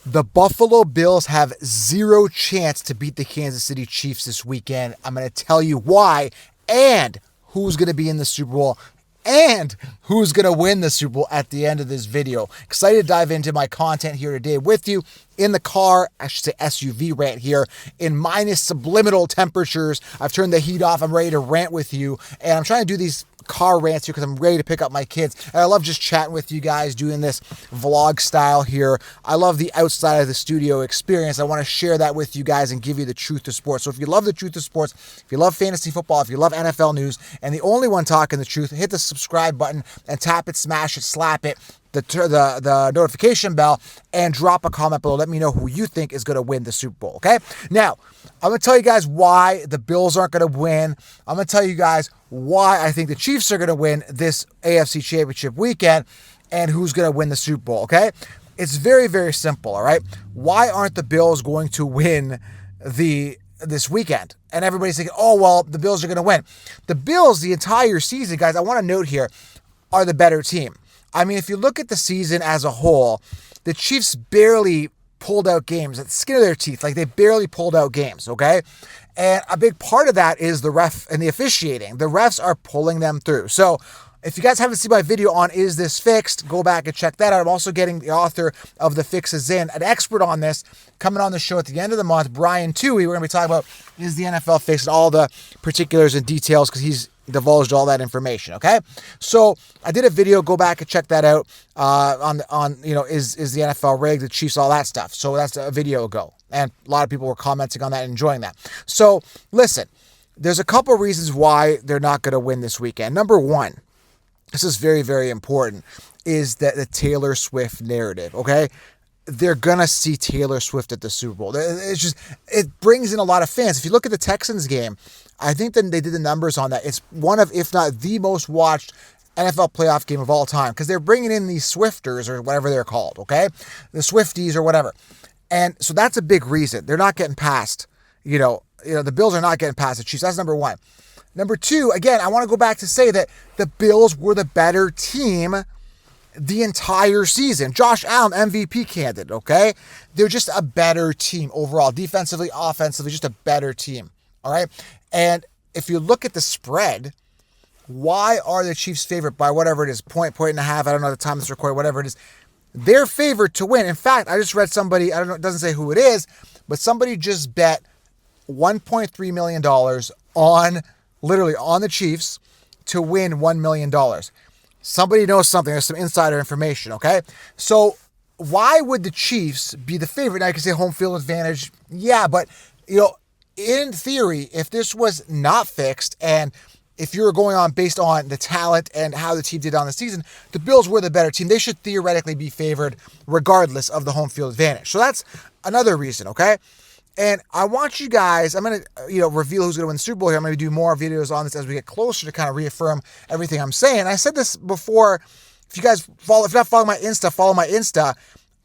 The Buffalo Bills have zero chance to beat the Kansas City Chiefs this weekend. I'm going to tell you why and who's going to be in the Super Bowl and who's going to win the Super Bowl at the end of this video. Excited to dive into my content here today with you in the car, I should say SUV rant here, in minus subliminal temperatures. I've turned the heat off. I'm ready to rant with you, and I'm trying to do these car rants here because I'm ready to pick up my kids. And I love just chatting with you guys, doing this vlog style here. I love the outside of the studio experience. I want to share that with you guys and give you the truth of sports. So if you love the truth of sports, if you love fantasy football, if you love NFL news, and the only one talking the truth, hit the subscribe button and tap it, smash it, slap it, the notification bell, and drop a comment below. Let me know who you think is going to win the Super Bowl, okay? Now, I'm going to tell you guys why the Bills aren't going to win. I'm going to tell you guys why I think the Chiefs are going to win this AFC Championship weekend and who's going to win the Super Bowl, okay? It's very, very simple, all right? Why aren't the Bills going to win this weekend? And everybody's thinking, oh, well, the Bills are going to win. The Bills, the entire season, guys, I want to note here, are the better team. I mean, if you look at the season as a whole, the Chiefs barely pulled out games at the skin of their teeth. Like, they barely pulled out games, okay? And a big part of that is the ref and the officiating. The refs are pulling them through. So if you guys haven't seen my video on Is This Fixed, go back and check that out. I'm also getting the author of The Fix Is In, an expert on this, coming on the show at the end of the month, Brian Toohey. We're going to be talking about is the NFL fixed, all the particulars and details, because he's divulged all that information, okay? So I did a video, go back and check that out on is the NFL rigged, the Chiefs, all that stuff. So that's a video ago. And a lot of people were commenting on that and enjoying that. So listen, there's a couple reasons why they're not going to win this weekend. Number one, this is very, very important, is that the Taylor Swift narrative, okay? They're going to see Taylor Swift at the Super Bowl. It brings in a lot of fans. If you look at the Texans game, I think that they did the numbers on that. It's one of, if not the most watched NFL playoff game of all time, because they're bringing in these Swifters or whatever they're called, okay? The Swifties or whatever. And so that's a big reason. They're not getting past, the Bills are not getting past the Chiefs. That's number one. Number two, again, I want to go back to say that the Bills were the better team the entire season. Josh Allen, MVP candidate, okay? They're just a better team overall. Defensively, offensively, just a better team, all right? And if you look at the spread, why are the Chiefs favored by whatever it is, point and a half, I don't know the time this recorded, whatever it is. They're favored to win. In fact, I just read somebody, I don't know, it doesn't say who it is, but somebody just bet $1.3 million literally on the Chiefs to win $1 million. Somebody knows something. There's some insider information, okay? So why would the Chiefs be the favorite? Now you can say home field advantage. Yeah, but, in theory, if this was not fixed and if you were going on based on the talent and how the team did on the season, the Bills were the better team. They should theoretically be favored regardless of the home field advantage. So that's another reason, okay? And I want you guys, I'm going to, reveal who's going to win the Super Bowl here. I'm going to do more videos on this as we get closer to kind of reaffirm everything I'm saying. I said this before. If you're not following my Insta, follow my Insta.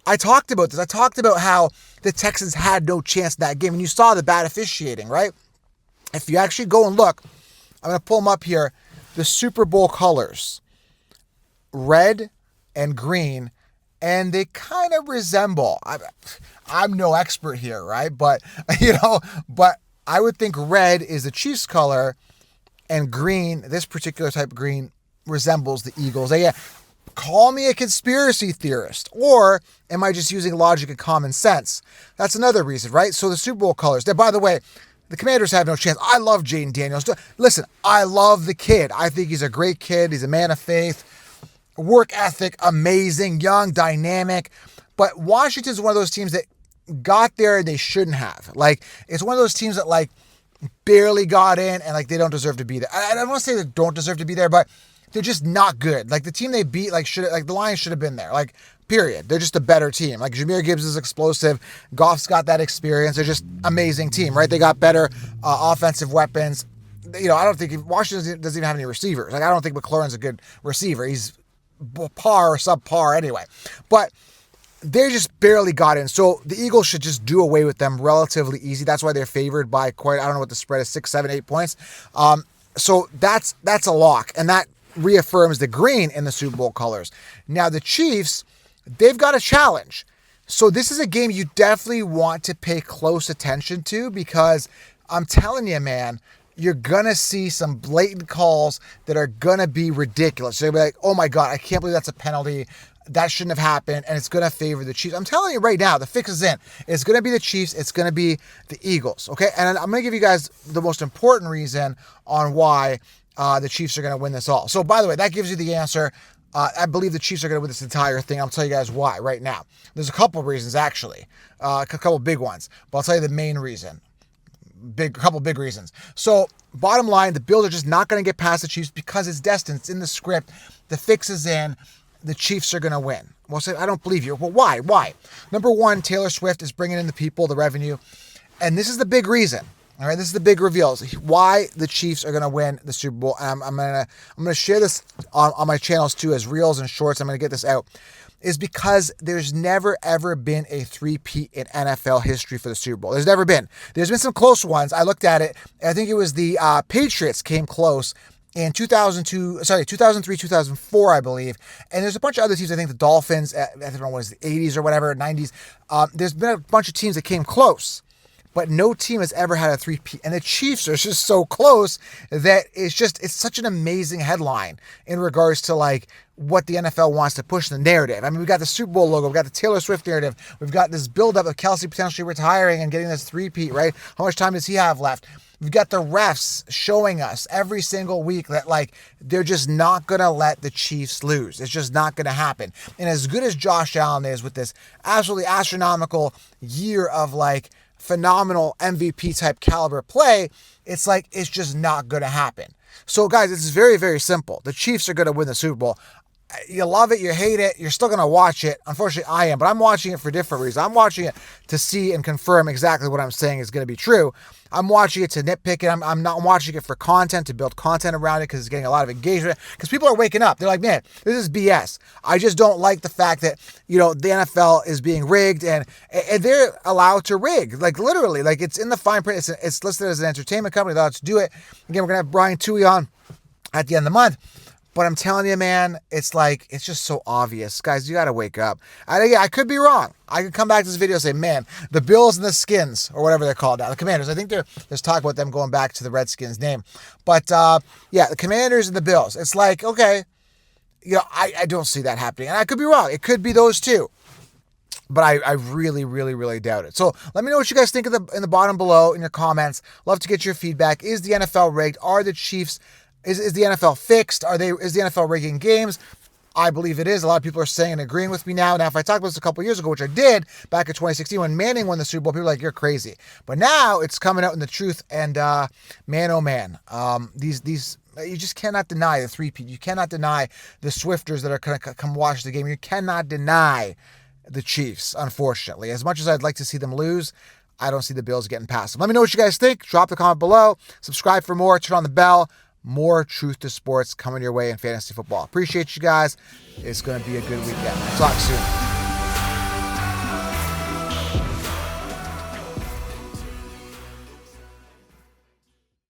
I talked about this. I talked about how the Texans had no chance in that game. And you saw the bad officiating, right? If you actually go and look, I'm going to pull them up here. The Super Bowl colors, red and green, and they kind of resemble. I'm no expert here, right? But, but I would think red is the Chiefs color and green, this particular type of green, resembles the Eagles. Yeah, call me a conspiracy theorist, or am I just using logic and common sense? That's another reason, right? So the Super Bowl colors. Now, by the way, the Commanders have no chance. I love Jayden Daniels. Listen, I love the kid. I think he's a great kid. He's a man of faith. Work ethic, amazing, young, dynamic. But Washington's one of those teams that got there and they shouldn't have. Like, it's one of those teams that, barely got in and, they don't deserve to be there. I don't want to say they don't deserve to be there, but they're just not good. The team they beat, the Lions should have been there. Period. They're just a better team. Jahmyr Gibbs is explosive. Goff's got that experience. They're just amazing team, right? They got better offensive weapons. I don't think Washington doesn't even have any receivers. I don't think McLaurin's a good receiver. He's par or subpar anyway. But they just barely got in. So the Eagles should just do away with them relatively easy. That's why they're favored by I don't know what the spread is, 6, 7, 8 points. So that's a lock. And that reaffirms the green in the Super Bowl colors. Now the Chiefs, they've got a challenge. So this is a game you definitely want to pay close attention to, because I'm telling you, man, you're going to see some blatant calls that are going to be ridiculous. So you'll be like, oh my God, I can't believe that's a penalty. That shouldn't have happened, and it's going to favor the Chiefs. I'm telling you right now, the fix is in. It's going to be the Chiefs. It's going to be the Eagles, okay? And I'm going to give you guys the most important reason on why the Chiefs are going to win this all. So, by the way, that gives you the answer. I believe the Chiefs are going to win this entire thing. I'll tell you guys why right now. There's a couple of reasons, actually. A couple of big ones. But I'll tell you the main reason. A couple big reasons. So, bottom line, the Bills are just not going to get past the Chiefs because it's destined. It's in the script. The fix is in. The Chiefs are going to win. Well, say, I don't believe you. Well, why? Why? Number one, Taylor Swift is bringing in the people, the revenue. And this is the big reason. All right, this is the big reveal. Why the Chiefs are going to win the Super Bowl. I'm gonna share this on my channels too as reels and shorts. I'm going to get this out. Is because there's never, ever been a three-peat in NFL history for the Super Bowl. There's never been. There's been some close ones. I looked at it. I think it was the Patriots came close in 2003, 2004, I believe. And there's a bunch of other teams. I think the Dolphins, I don't know what it was, the 80s or whatever, 90s. There's been a bunch of teams that came close, but no team has ever had a three-peat. And the Chiefs are just so close that it's such an amazing headline in regards to like what the NFL wants to push in the narrative. I mean, we've got the Super Bowl logo, we've got the Taylor Swift narrative, we've got this buildup of Kelsey potentially retiring and getting this three-peat, right? How much time does he have left? We've got the refs showing us every single week that, like, they're just not going to let the Chiefs lose. It's just not going to happen. And as good as Josh Allen is with this absolutely astronomical year of, like, phenomenal MVP type caliber play, it's like, it's just not going to happen. So, guys, it's very, very simple. The Chiefs are going to win the Super Bowl. You love it, you hate it, you're still going to watch it. Unfortunately, I am, but I'm watching it for different reasons. I'm watching it to see and confirm exactly what I'm saying is going to be true. I'm watching it to nitpick it. I'm not watching it for content, to build content around it because it's getting a lot of engagement. Because people are waking up. They're like, man, this is BS. I just don't like the fact that, the NFL is being rigged and they're allowed to rig. Like, literally, like, it's in the fine print. It's listed as an entertainment company. They're allowed to do it. Again, we're going to have Brian Toohey on at the end of the month. But I'm telling you, man, it's just so obvious. Guys, you got to wake up. I could be wrong. I could come back to this video and say, man, the Bills and the Skins, or whatever they're called now, the Commanders. I think there's talk about them going back to the Redskins name. But, yeah, the Commanders and the Bills. It's like, okay, I don't see that happening. And I could be wrong. It could be those two. But I really, really, really doubt it. So let me know what you guys think in the bottom below in your comments. Love to get your feedback. Is the NFL rigged? Are the Chiefs... Is the NFL fixed? Is the NFL rigging games? I believe it is. A lot of people are saying and agreeing with me now. Now, if I talked about this a couple years ago, which I did back in 2016 when Manning won the Super Bowl, people were like, you're crazy. But now it's coming out in the truth, and man, oh man, these you just cannot deny the three-peat. You cannot deny the Swifters that are going to come watch the game. You cannot deny the Chiefs, unfortunately. As much as I'd like to see them lose, I don't see the Bills getting past them. Let me know what you guys think. Drop the comment below. Subscribe for more. Turn on the bell. More Truth to Sports coming your way in fantasy football. Appreciate you guys. It's going to be a good weekend. Talk soon.